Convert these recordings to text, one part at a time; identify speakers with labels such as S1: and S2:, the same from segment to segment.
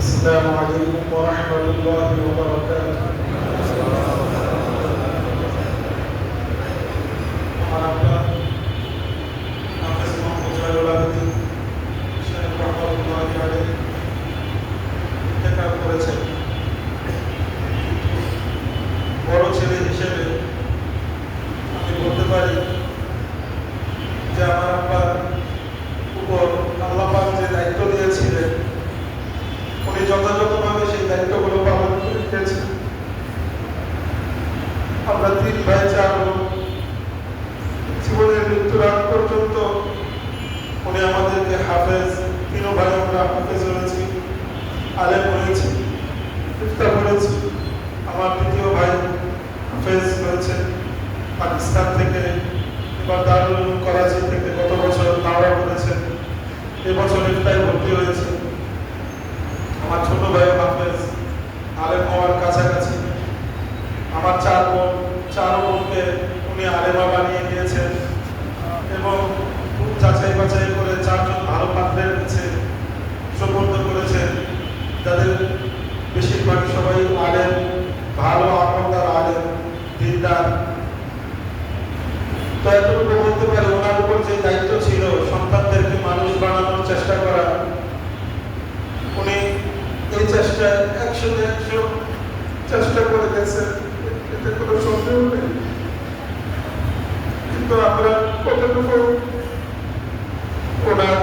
S1: السلام عليكم ورحمة الله وبركاته. আমার আব্বা হাফেজ মোহাম্মদ জয়নুল আবেদিন সাহেব রহমাতুল্লাহি আলাইহি ইন্তেকাল করেছেন। বড় ছেলে হিসেবে আমি বলতে পারি যে আমার আব্বার উপর আল্লাহ পাক যে দায়িত্ব দিয়েছিলেন উনি যথাযথভাবে সেই দায়িত্বগুলো পালন করে গেছেন। আমরা 3 ভাই 4 বোন, জীবনের মৃত্যুর আগ পর্যন্ত উনি আমাদেরকে হাফেজ, 3 ভাই আমরা হাফেজ হয়েছি, আলেম হয়েছি, ইফতা করেছি। আমার 2য় ভাই হাফেজ হয়েছেন পাকিস্তান থেকে, এবার দারুল উলুম করাচি থেকে গত বছর দাওরা করেছেন, এবছর ইফতায় ভর্তি হয়েছে। আমার ছোট ভাই হাফেজ, আলেম হওয়ার কাছাকাছি। আমার 4 বোনকে উনি আলেমা বানিয়ে দিয়েছেন এবং খুব যাচাই বাছাই করে 4 জন ভালো পাত্রের কাছে সুপর্দ করেছেন, যাদের বেশিরভাগ সবাই আলেম, ভালো আমলদার আলেম, দিনদার। তো এতটুকু বলতে পারি ওনার উপর যে দায়িত্ব ছিল সন্তানদেরকে মানুষ বানানোর চেষ্টা করা, উনি এই চেষ্টায় 100 চেষ্টা করে গেছেন, এতে কোনো সন্দেহ নেই। কিন্তু আমরা কতটুকু ওনার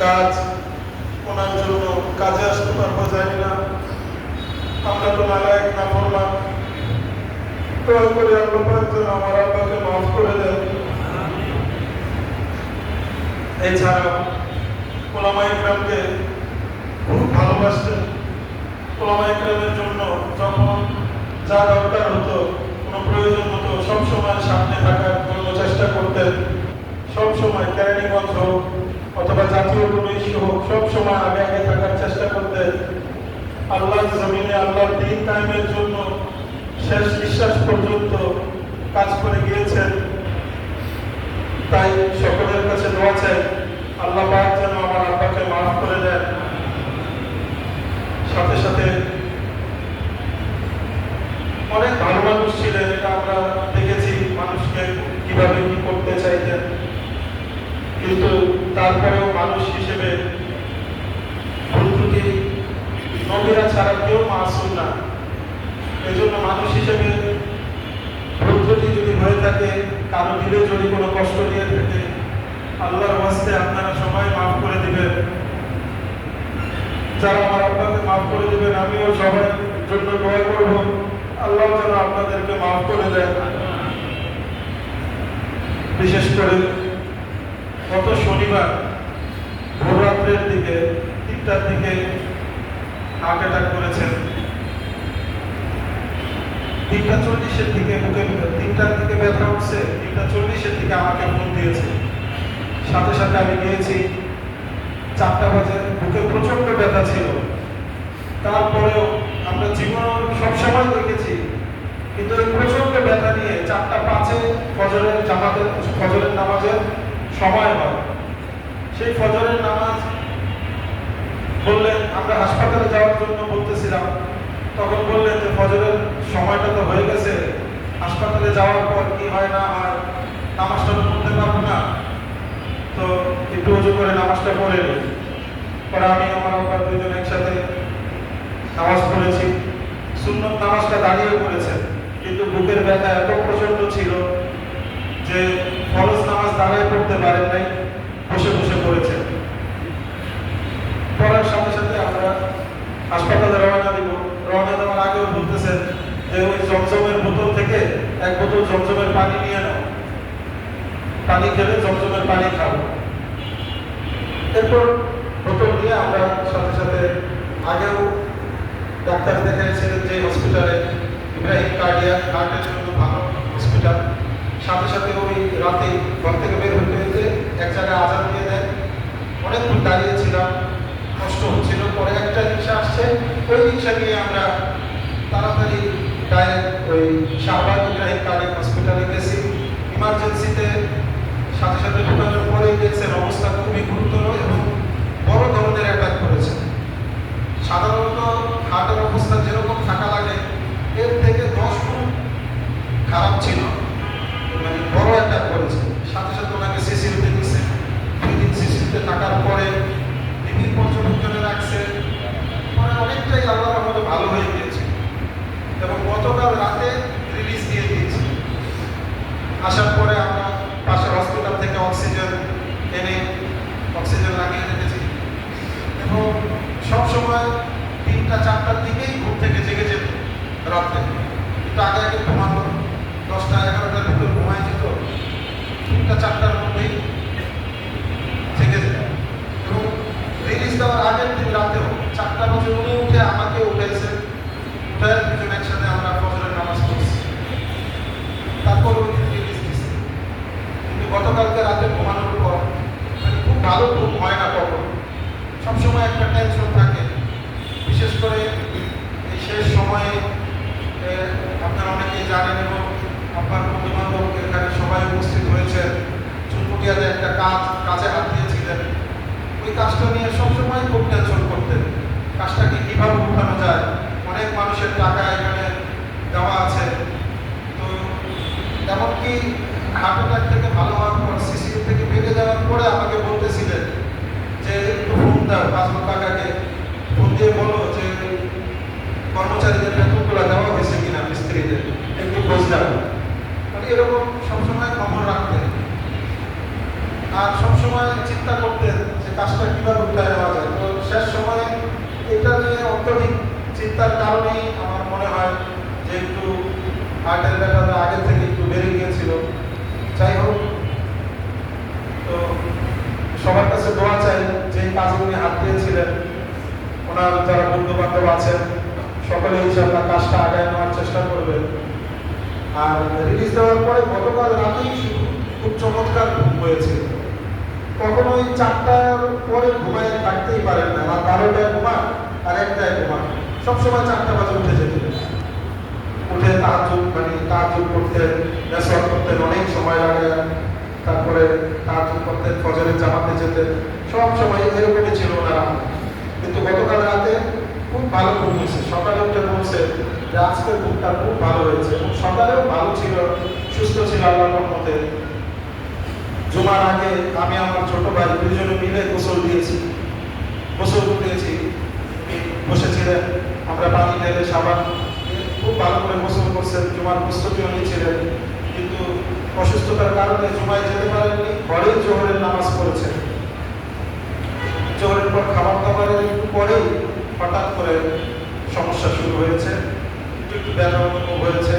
S1: কাজ, ওনার জন্য কাজে আসতে পারবো জানি না। আমরা তো নালায়েক, নাফরমান। দোয়া করে আল্লাহ পাক যেন আমার আব্বাকে মাফ করে দেন। এছাড়াও ওলামা ইকরামকে খুব ভালোবাসতেন। ওলামা ইকরামের জন্য যখন যা দরকার হতো, কোনো প্রয়োজন হতো, সবসময় সামনে থাকার জন্য চেষ্টা করতেন। সবসময় কেরানীগঞ্জ হোক অথবা জাতীয় কোনো ইস্যু হোক, সবসময় আগে আগে থাকার চেষ্টা করতেন। আল্লাহর জমিনে আল্লাহর দ্বীন কায়েমের জন্য শেষ নিঃশ্বাস পর্যন্ত কাজ করে গিয়েছেন। তাই সকলের কাছে দোয়া চাই আল্লাহ পাক যেন আমার আব্বাকে মাফ করে দেন। সাথে সাথে অনেক ভালো মানুষ ছিলেন, এটা আমরা দেখেছি, মানুষকে কিভাবে কি করতে চাইতেন, কিন্তু তারপরেও মানুষ হিসেবে ভুল ত্রুটি নবীরা ছাড়া কেউ মাসুম না। এই জন্য মানুষ হিসেবে ভুল ত্রুটি যদি হয়ে থাকে, কারো দিলে যদি কোনো কষ্ট দিয়ে থাকে, আল্লাহর ওয়াস্তে আপনারা সবাই মাফ করে দিবেন। যারা আমার আব্বাকে মাফ করে দিবেন, আমিও সবার জন্য দোয়া করব আল্লাহ যেন আপনাদেরকে মাফ করে দেন। বিশেষ করে গত শনিবার ভোর রাত্রের দিকে 3টার দিকে হার্ট অ্যাটাক করেছেন। 3:40-এর দিকে বুকে 3টার দিকে ব্যথা উঠছে, 3:40-এর দিকে আমাকে ফোন দিয়েছে। সাথে সাথে আমি গিয়েছি। 4টা বাজে, বুকে প্রচন্ড ব্যথা ছিল। তারপরেও আমরা জীবন সবসময় দেখেছি, কিন্তু এই প্রচন্ড ব্যথা নিয়ে 4:05-এ ফজরের নামাজের সময় হয়। সেই ফজরের নামাজ বললেন, আমরা হাসপাতালে যাওয়ার জন্য বলতেছিলাম, তখন বললেন যে ফজরের সময়টা তো হয়ে গেছে, হাসপাতালে যাওয়ার পর কি হয় না হয়, নামাজটা তো পড়তে পারবো না, তো একটু উজু করে নামাজটা পড়ে নিই। পরে আমি আমার আব্বা 2 জন একসাথে নামাজ পড়েছি। সুন্নত নামাজটা দাঁড়িয়ে পড়েছেন, কিন্তু বুকের ব্যথা এত প্রচন্ড ছিল যে ফরজ নামাজ দাঁড়িয়ে পড়তে পারেন নাই, বসে বসে পড়েছেন। পড়ার সাথে সাথে আমরা হাসপাতালে রওনা দিব। রওনা দেওয়ার আগেও বলতেছেন যে ওই জমজমের বোতল থেকে 1 বোতল জমজমের পানি নিয়ে নাও, পানি খেলে জমজমের পানি খাবো। এরপর বোতল দিয়ে আমরা সাথে সাথে আগেও ডাক্তার দেখাইছিলেন যে হসপিটালে, ইব্রাহিম কার্ডিয়াক হার্টের জন্য ভালো হসপিটাল। সাথে সাথে ওই রাতে ঘর থেকে বের হতে হতে এক জায়গায় আজান দিয়ে দেয়। অনেকক্ষণ দাঁড়িয়েছিলাম, কষ্ট হচ্ছিল। পরে একটা রিক্সা আসছে, ওই রিক্সা নিয়ে আমরা তাড়াতাড়ি ডাইরেক্ট ওই শাহবাগ ইব্রাহিম কার্ডিয়াক হসপিটালে গেছি। ইমার্জেন্সিতে সাথে সাথে ঢোকানোর পরেই দেখছেন অবস্থা খুবই গুরুতর এবং বড় ধরনের অ্যাটাক করেছে। গতকাল রাতে রিলিজ দিয়ে দিয়েছি। আসার পরে আমরা পাশের হসপিটাল থেকে অক্সিজেন এনে অক্সিজেন লাগিয়ে রেখেছি এবং সবসময় 3টা-4টার দিকেই ঘুম থেকে জেগে যেত রাত্রে, একটু আগে আগে ঘুমাতো, 10টা-11টার ভিতর ঘুমাই যেত, 3টা-4টার মধ্যেই জেগে যেত। এবং রিলিজ দেওয়ার আগের দিন রাতেও 4টা বাজে উনি উঠে আমাকে উঠেছে, উঠে দুজন একসাথে আমরা ফজরের নামাজ পড়ছি, তারপর ওই দিন রিলিজ দিচ্ছে। কিন্তু গতকালকে রাতে ঘুমানোর পর মানে খুব ভালো ঘুম হয় না, কখন সবসময় একটা টেনশন থাকে, বিশেষ করে এই শেষ সময়ে আপনারা অনেকেই জানেন এবং আপনার বন্ধু বান্ধব এখানে সবাই উপস্থিত হয়েছেন। চুনপুটিয়াতে একটা কাজে হাত দিয়েছিলেন, ওই কাজটা নিয়ে সবসময় খুব টেনশন করতেন, কাজটাকে কীভাবে উঠানো যায়। অনেক মানুষের টাকা এখানে দেওয়া আছে, তো এমনকি হার্ট অ্যাটাক থেকে ভালো হওয়ার পর সিসিউ থেকে বেরিয়ে যাওয়ার পরে আমাকে বলতেছিলেন যে একটু ফোন দাও, 5 লাখ টাকাকে ফোন দিয়ে বলো যে কর্মচারীদের বেতনগুলো দেওয়া হয়েছে কিনা, মিস্ত্রিদের একটু খোঁজ রাখো। মানে এরকম সবসময় খবর রাখতেন আর সবসময় চিন্তা করতেন যে কাজটা কীভাবে উঠায় নেওয়া যায়। তো শেষ সময়ে এটা নিয়ে অত্যধিক চিন্তার কারণেই আমার মনে হয় যে একটু হার্টের ব্যাপারটা আগের থেকে একটু বেড়ে গিয়েছিল। যাই হোক, তো সবার কাছে দোয়া চাই যে কাজে উনি হাত দিয়েছিলেন, ওনার যারা বন্ধু বান্ধব আছেন সকলে ইনশাআল্লাহ কাজটা আগায় নেওয়ার চেষ্টা করবেন। আর রিলিজ দেওয়ার পরে গতকাল রাতেই খুব চমৎকার ঘুম হয়েছে। কখনোই 4টার পরে ঘুমায় থাকতেই পারেন না, রাত 12টায় ঘুমান আর 1টায় ঘুমান, সবসময় 4টা বাজে উঠে যেতেন, উঠে তাহাজ্জুদ করতেন, নেশওয়াত করতেন, অনেক সময় লাগে, তারপরে তাহাজ্জুদ করতেন, ফজরের জামাতে যেতেন, সব সময় এরকমই ছিল ওনারা। কিন্তু গতকাল রাতে খুব ভালো ঘুম হয়েছে, সকালে উঠে বলছে যে আজকের ঘুমটা খুব ভালো হয়েছে এবং সকালেও ভালো ছিল, সুস্থ ছিল আল্লাহর রহমতে। জুমার আগে আমি আমার ছোট ভাই দুজনে মিলে গোসল দিয়েছি, বসেছিলেন, আমরা পানি ঢেলে সাবান খুব ভালো করে গোসল করছেন, জুমার প্রস্তুতিও নিয়েছিলেন। কিন্তু অসুস্থতার কারণে জুমায় যেতে পারেননি, ঘরেই জোহরের নামাজ পড়েছেন। জোহরের পর খাবার দাবারের একটু পরেই হঠাৎ করে সমস্যা শুরু হয়েছে, একটু ব্যথা অনুভব হয়েছে।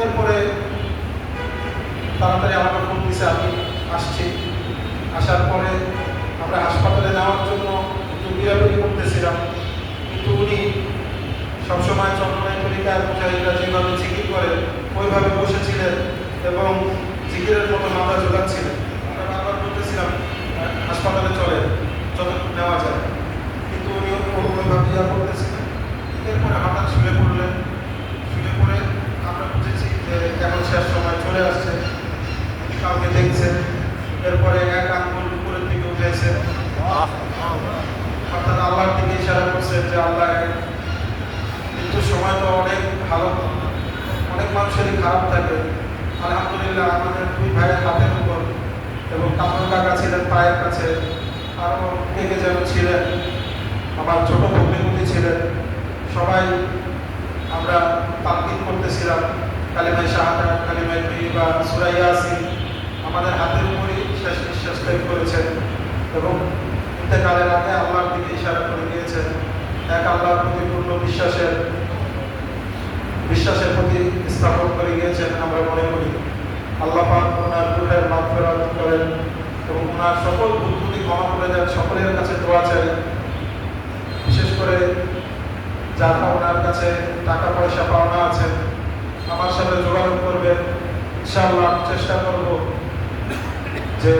S1: এরপরে তাড়াতাড়ি আমাকে ফোন দিয়েছে, আমি আসছি। আসার পরে আমরা হাসপাতালে যাওয়ার জন্য একটু বিড়াবিড়ি করতেছিলাম, কিন্তু উনি সবসময় চন্দ্রনায় তরিকার মুজাহিদরা যেভাবে জিকির করে ওইভাবে বসেছিলেন এবং জিকিরের মতো মাথা ঝোলাচ্ছিলেন। আমরা বারবার বলতেছিলাম হাসপাতালে চলে, যতটুকু নেওয়া যায়, কিন্তু উনি ওইভাবে করতেছিলেন। এরপরে হঠাৎ শুয়ে পড়লেন, শুয়ে পড়ে আমরা বুঝেছি যে এখন শেষ সময় চলে আসছে, কাউকে দেখছেন। এরপরে এক আঙ্গুল উপরের দিকে উঠেছে, অর্থাৎ আল্লাহর দিকে ইশারা করছে যে আল্লাহ। কিন্তু সময় তো অনেক ভালো, অনেক মানুষেরই খারাপ থাকে। আলহামদুলিল্লাহ আমাদের 2 ভাইয়ের হাতের উপর এবং কামরুল কাকা ছিলেন পায়ের কাছে, আরও কে যেন ছিলেন, আমার ছোট ভগ্নিপতি ছিলেন, সবাই আমরা তাকবীর করতেছিলাম, কালিমায়ে শাহাদাত, কালিমায়ে তয়্যিবা, সূরা ইয়াসিন আমাদের হাতের উপরই শেষ নিঃশ্বাস ত্যাগ করেছেন এবং ইন্তেকালের আগে আল্লাহর দিকে ইশারা করে দিয়েছেন। এক আল্লাহর প্রতি পূর্ণ বিশ্বাসের প্রতি স্থাপন করে গিয়েছেন। আমরা মনে করি আল্লাহ পাক ওনার রূহের মাগফিরাত করেন এবং ওনার সকল ভুল ক্ষমা করে দেন। সকলের কাছে দোয়া চাই, বিশেষ করে যারা ওনার কাছে টাকা পয়সা পাওনা আছেন আমার সাথে যোগাযোগ করবেন, ইনশাআল্লাহ চেষ্টা করব যে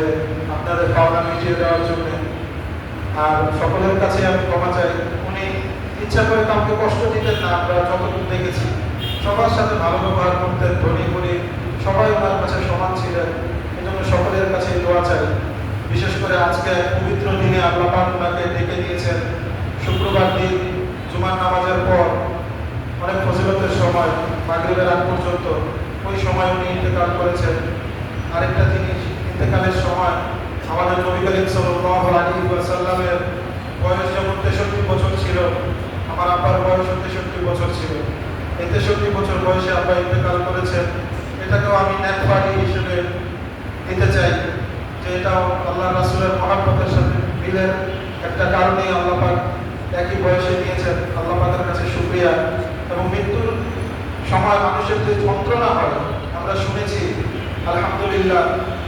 S1: আপনাদের পাওনা মিটিয়ে দেওয়ার জন্য। আর সকলের কাছে আমি ক্ষমা চাই, উনি ইচ্ছা করে কাউকে কষ্ট দিতেন না, আমরা যতটুকু দেখেছি সবার সাথে ভালো ব্যবহার করতেন, ধনী গরিব সবাই ওনার কাছে সমান ছিলেন। এজন্য সকলের কাছে দোয়া চাই। বিশেষ করে আজকে পবিত্র দিনে আল্লাহ পাক ওনাকে ডেকে দিয়েছেন, শুক্রবার দিন জুমার নামাজের পর অনেক ফজিলতের সময় মাগরিবের আগ পর্যন্ত, ওই সময় উনি ইন্তেকাল করেছেন। আরেকটা জিনিস, ইন্তেকালের সময় আমাদের নবী করিম সাল্লাল্লাহু আলাইহি ওয়াসাল্লামের বয়স যেমন 63 বছর ছিল, আমার আব্বার বয়স 63 বছর ছিল। এই 63 বছর বয়সে আব্বা ইন্তেকাল করেছেন, এটাকেও আমি নেকবাড়ি হিসেবে দিতে চাই, যে এটাও আল্লাহ রাসূলের মহব্বতের সাথে মিলের একটা কারণেই আল্লাহ পাক একই বয়সে দিয়েছেন। আল্লাহ পাকের কাছে শুকরিয়া। এবং মৃত্যুর সময় মানুষের যে যন্ত্রণা হয় আমরা শুনেছি, আলহামদুলিল্লাহ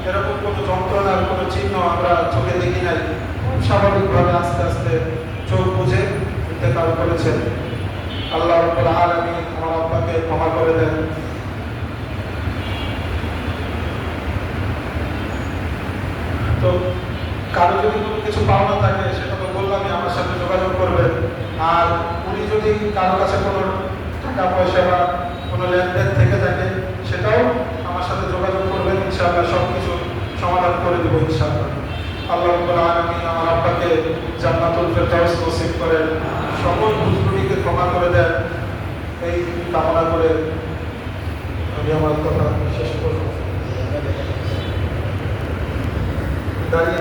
S1: এরকম কোনো যন্ত্রণার কোনো চিহ্ন আমরা চোখে দেখি নাই। খুব স্বাভাবিকভাবে আস্তে আস্তে চোখ বুঝে ইন্তেকাল করেছেন। আল্লাহ রাব্বুল আলামিন আমার আব্বাকে ক্ষমা করে দেন। তো কারো যদি কোনো কিছু পাওনা থাকে সেটা তো বললামই, আমার সাথে যোগাযোগ করবেন। আর উনি যদি কারো কাছে কোনো টাকা পয়সা বা কোনো লেনদেন থেকে থাকে সেটাও আমার সাথে যোগাযোগ করবেন, ইনশাআল্লাহ সব কিছু সমাধান করে দেবো ইনশাআল্লাহ। আল্লাহ রাব্বুল আলামিন আমার আব্বাকে জান্নাতুল ফেরদাউস নসিব করেন, সকল ভুল ত্রুটিকে ক্ষমা করে দেন, এই কামনা করে আমি আমার কথা শেষ করব। দাঁড়িয়ে